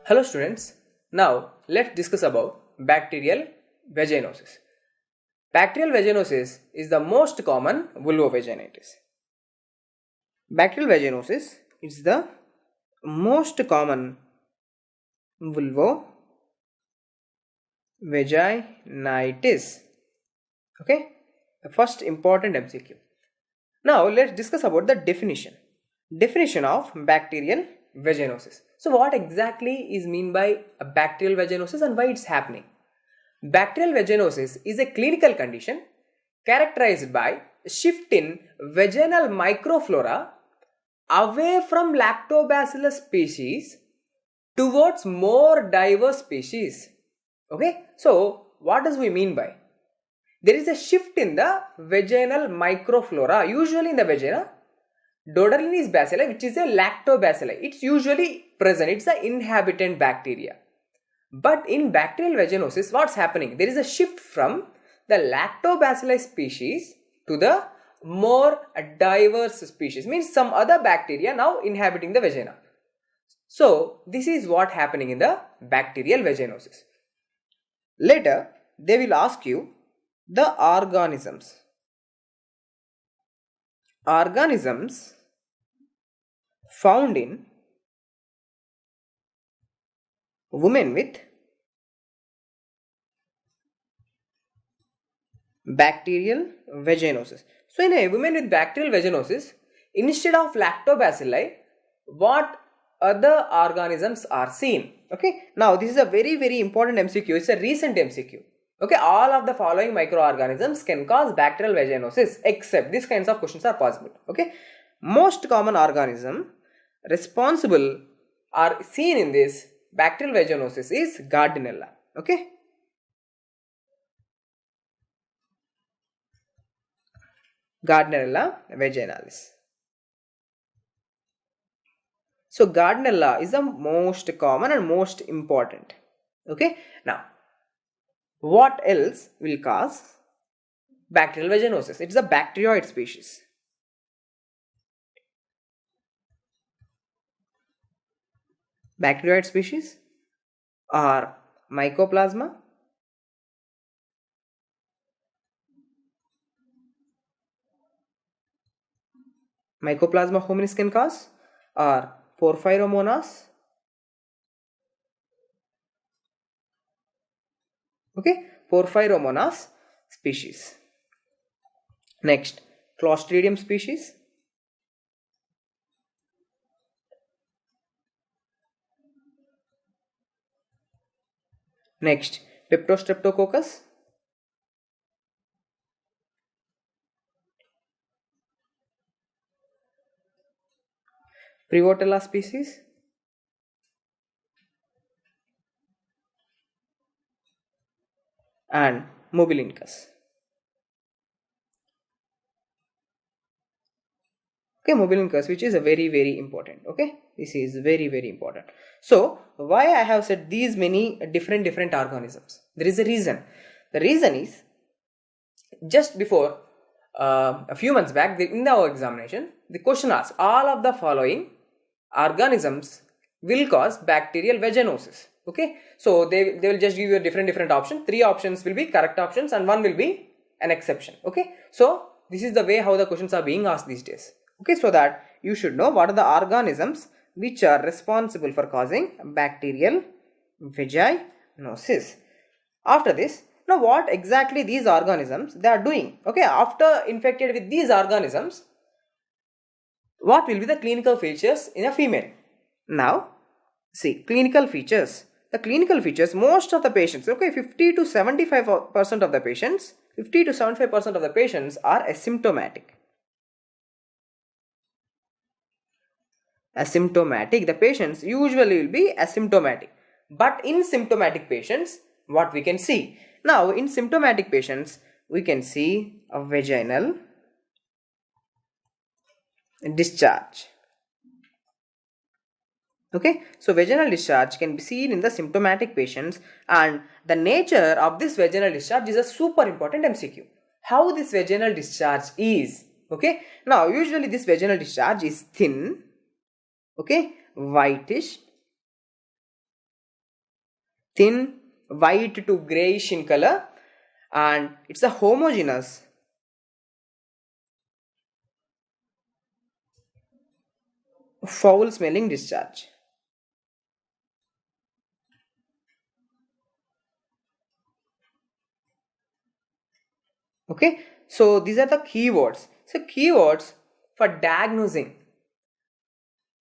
Hello students, now let's discuss about bacterial vaginosis. Bacterial vaginosis is the most common vulvovaginitis. Bacterial vaginosis is the most common vulvovaginitis. Okay, the first important MCQ. Now let's discuss about the definition of bacterial vaginosis. So what exactly is mean by a bacterial vaginosis and why it's happening? Bacterial vaginosis is a clinical condition characterized by a shift in vaginal microflora away from lactobacillus species towards more diverse species. Okay, so what does we mean by? There is a shift in the vaginal microflora. Usually in the vagina, Doderinis bacilli, which is a lactobacilli, it's usually present. It's the inhabitant bacteria. But in bacterial vaginosis, what's happening? There is a shift from the lactobacilli species to the more diverse species. Means some other bacteria now inhabiting the vagina. So this is what happening in the bacterial vaginosis. Later, they will ask you the organisms. Organisms found in women with bacterial vaginosis. So in a woman with bacterial vaginosis, instead of lactobacilli, what other organisms are seen? Okay, now this is a very important MCQ. It's a recent MCQ. Okay, all of the following microorganisms can cause bacterial vaginosis except these kinds of questions are possible. Okay, most common organism responsible are seen in this bacterial vaginosis is Gardnerella. Okay, Gardnerella vaginalis. So Gardnerella is the most common and most important. Okay, now what else will cause bacterial vaginosis? It's a bacterioid species. Bacterioid species are Mycoplasma, Mycoplasma hominis can cause, or Porphyromonas. Okay, Porphyromonas species. Next, Clostridium species. Next, Peptostreptococcus. Prevotella species. And Mobilincus. Okay, Mobilincus, which is a very important. Okay, this is very important. So why I have said these many different organisms? There is a reason. The reason is just before a few months back in our examination, the question asked all of the following organisms will cause bacterial vaginosis. Okay, so they will just give you a different option. 3 options will be correct options and 1 will be an exception. Okay, so this is the way how the questions are being asked these days. Okay, so that you should know what are the organisms which are responsible for causing bacterial vaginosis. After this, now what exactly these organisms they are doing? Okay, after infected with these organisms, what will be the clinical features in a female? Now, see, clinical features. The clinical features, most of the patients, okay, 50 to 75% of the patients, 50 to 75% of the patients are asymptomatic. Asymptomatic, the patients usually will be asymptomatic. But in symptomatic patients, what we can see? Now, in symptomatic patients, we can see a vaginal discharge. Okay, so vaginal discharge can be seen in the symptomatic patients, and the nature of this vaginal discharge is a super important MCQ. How this vaginal discharge is? Okay, now usually this vaginal discharge is thin, okay, whitish, thin, white to grayish in color, and it's a homogeneous foul smelling discharge. Okay, so these are the keywords. So keywords for diagnosing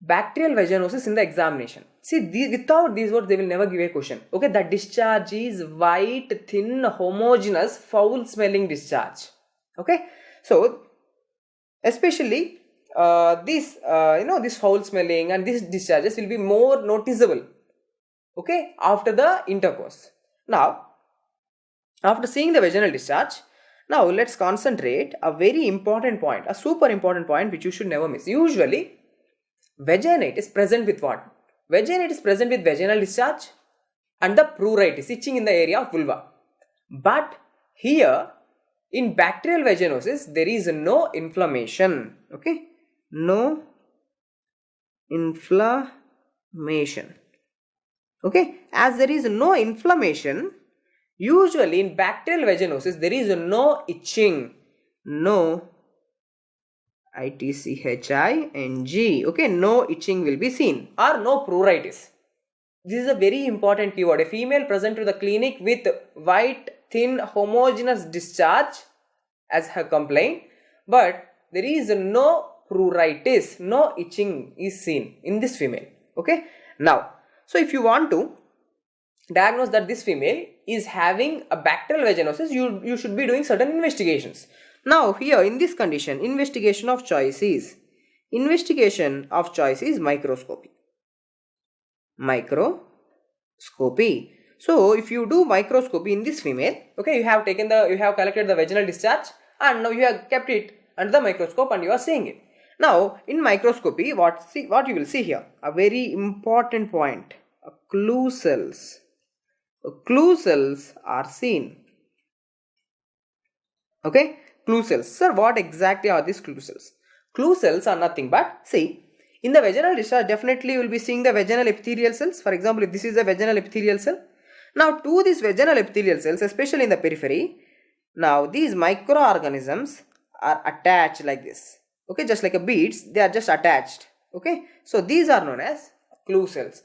bacterial vaginosis in the examination. See, without these words, they will never give a question. Okay, the discharge is white, thin, homogeneous, foul-smelling discharge. Okay, so especially this foul-smelling and these discharges will be more noticeable. Okay, after the intercourse. Now, after seeing the vaginal discharge, now let's concentrate a very important point, a super important point which you should never miss. Usually, vaginite is present with what? Vaginite is present with vaginal discharge and the pruritus, itching in the area of vulva. But here, in bacterial vaginosis, there is no inflammation. Okay, no inflammation. Okay, as there is no inflammation, usually in bacterial vaginosis, there is no itching, no itching. Okay, no itching will be seen, or no pruritus. This is a very important keyword. A female present to the clinic with white, thin, homogeneous discharge as her complaint, but there is no pruritus, no itching is seen in this female. Okay, now, so if you want to diagnose that this female is having a bacterial vaginosis, you should be doing certain investigations. Now here in this condition, investigation of choice is microscopy. Microscopy. So if you do microscopy in this female, okay, you have collected the vaginal discharge and now you have kept it under the microscope and you are seeing it. Now in microscopy, what you will see here, a very important point, clue cells. Clue cells are seen. Okay, clue cells. Sir, what exactly are these clue cells? Clue cells are nothing but, see, in the vaginal discharge, definitely you will be seeing the vaginal epithelial cells. For example, if this is a vaginal epithelial cell. Now, to these vaginal epithelial cells, especially in the periphery, now these microorganisms are attached like this. Okay, just like a beads, they are just attached. Okay, so these are known as clue cells.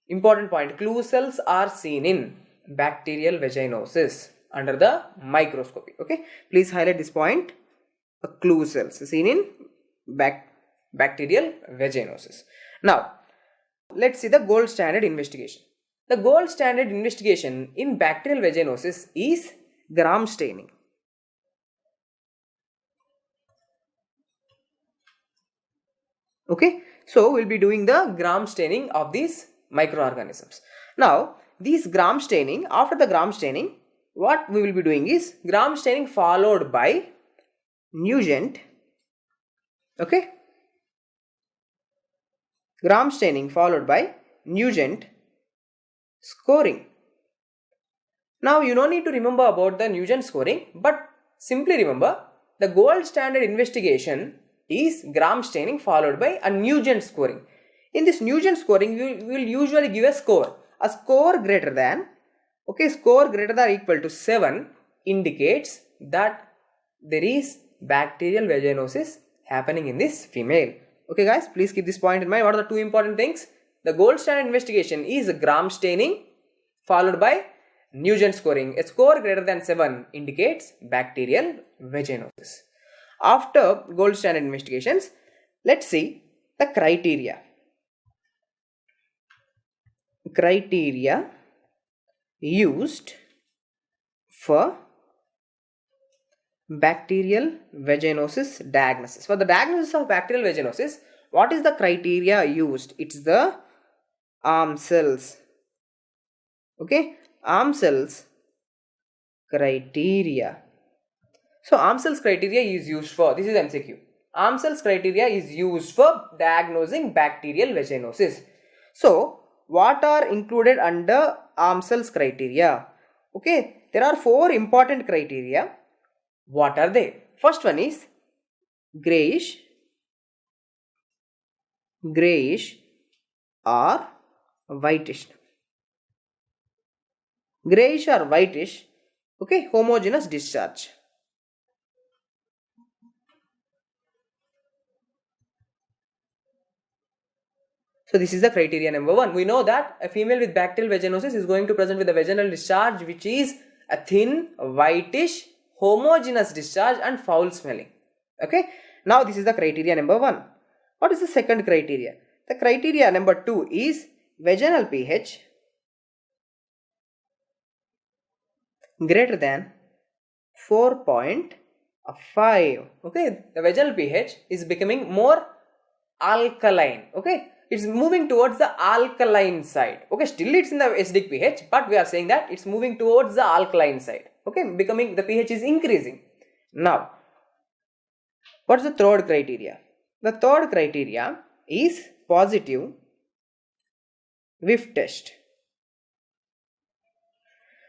Important point, clue cells are seen in bacterial vaginosis under the microscopy. Okay, please highlight this point, clue cells seen in bacterial vaginosis. Now, let's see the gold standard investigation. The gold standard investigation in bacterial vaginosis is gram staining. Okay, so we'll be doing the gram staining of these microorganisms. Now, these gram staining, after the gram staining, what we will be doing is gram staining followed by Nugent. Okay, gram staining followed by Nugent scoring. Now, you don't need to remember about the Nugent scoring, but simply remember the gold standard investigation is gram staining followed by a Nugent scoring. In this Nugent scoring, we will usually give a score. A score greater than, score greater than or equal to 7 indicates that there is bacterial vaginosis happening in this female. Okay guys, please keep this point in mind. What are the two important things? The gold standard investigation is gram staining followed by Nugent scoring. A score greater than 7 indicates bacterial vaginosis. After gold standard investigations, let's see the criteria. Criteria used for bacterial vaginosis diagnosis. For the diagnosis of bacterial vaginosis, what is the criteria used? It's the Amsel's. Okay, Amsel's criteria. So Amsel's criteria is used for, this is MCQ. Amsel's criteria is used for diagnosing bacterial vaginosis. So what are included under Amsel's criteria? Okay, there are 4 important criteria. What are they? First one is grayish or whitish. grayish or whitish, okay, homogeneous discharge. So this is the criteria number 1. We know that a female with bacterial vaginosis is going to present with a vaginal discharge which is a thin, whitish, homogeneous discharge and foul smelling. Okay. Now this is the criteria number 1. What is the second criteria? The criteria number 2 is vaginal pH greater than 4.5. Okay. The vaginal pH is becoming more alkaline. Okay. It's moving towards the alkaline side. Okay, still it's in the acidic pH, but we are saying that it's moving towards the alkaline side. Okay, becoming the pH is increasing. Now, what's the third criteria? The third criteria is positive whiff test.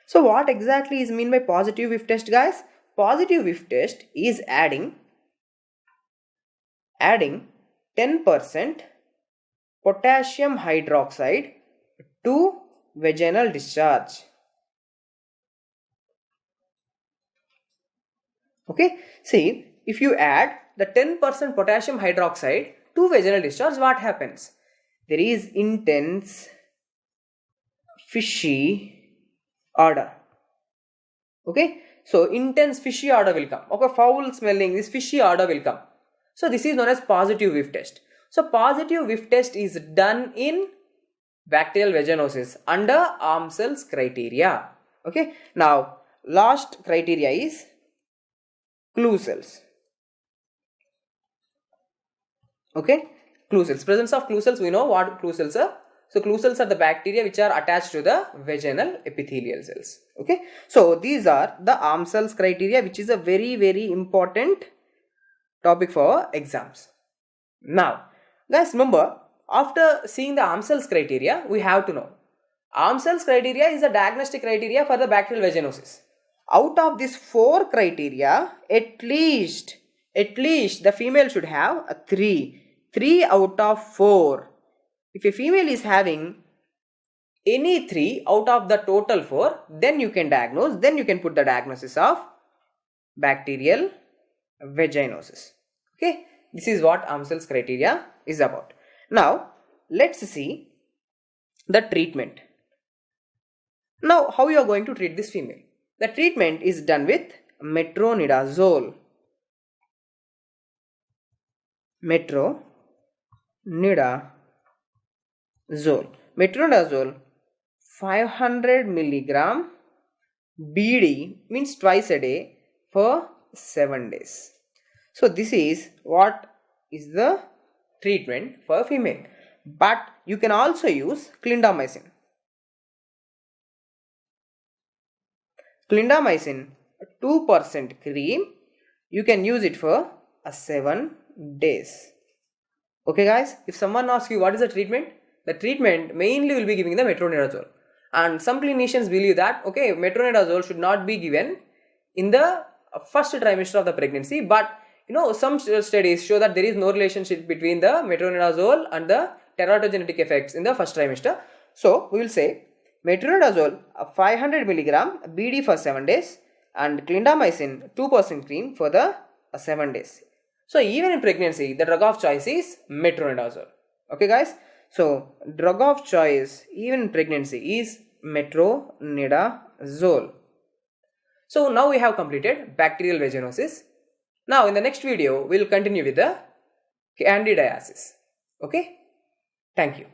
So what exactly is mean by positive whiff test, guys? Positive whiff test is adding 10% potassium hydroxide to vaginal discharge. Okay, see, if you add the 10% potassium hydroxide to vaginal discharge, what happens? There is intense fishy odor. Okay, so intense fishy odor will come. Okay, foul smelling, this fishy odor will come. So this is known as positive whiff test. So positive whiff test is done in bacterial vaginosis under Amsel's criteria. Okay. Now last criteria is clue cells. Okay. Clue cells. Presence of clue cells, we know what clue cells are. So clue cells are the bacteria which are attached to the vaginal epithelial cells. Okay. So these are the Amsel's criteria, which is a very, very important topic for exams. Now, guys, remember, after seeing the Amsel's criteria, we have to know Amsel's criteria is a diagnostic criteria for the bacterial vaginosis. Out of these 4 criteria, at least the female should have a 3 out of 4. If a female is having any 3 out of the total 4, then you can diagnose, then you can put the diagnosis of bacterial vaginosis. Okay, this is what Amsel's criteria is about. Now, let's see the treatment. Now, how you are going to treat this female? The treatment is done with metronidazole. Metronidazole 500 milligram BD, means twice a day for 7 days. So this is what is the treatment for female. But you can also use clindamycin. Clindamycin 2% cream. You can use it for 7 days. Okay guys, if someone asks you what is the treatment, the treatment mainly will be giving the metronidazole. And some clinicians believe that okay, metronidazole should not be given in the first trimester of the pregnancy, but you know, some studies show that there is no relationship between the metronidazole and the teratogenetic effects in the first trimester. So we will say metronidazole 500 milligram BD for 7 days and clindamycin 2% cream for the 7 days. So even in pregnancy, the drug of choice is metronidazole. Okay guys, so drug of choice even in pregnancy is metronidazole. So now we have completed bacterial vaginosis. Now in the next video, we will continue with the candidiasis. Okay, thank you.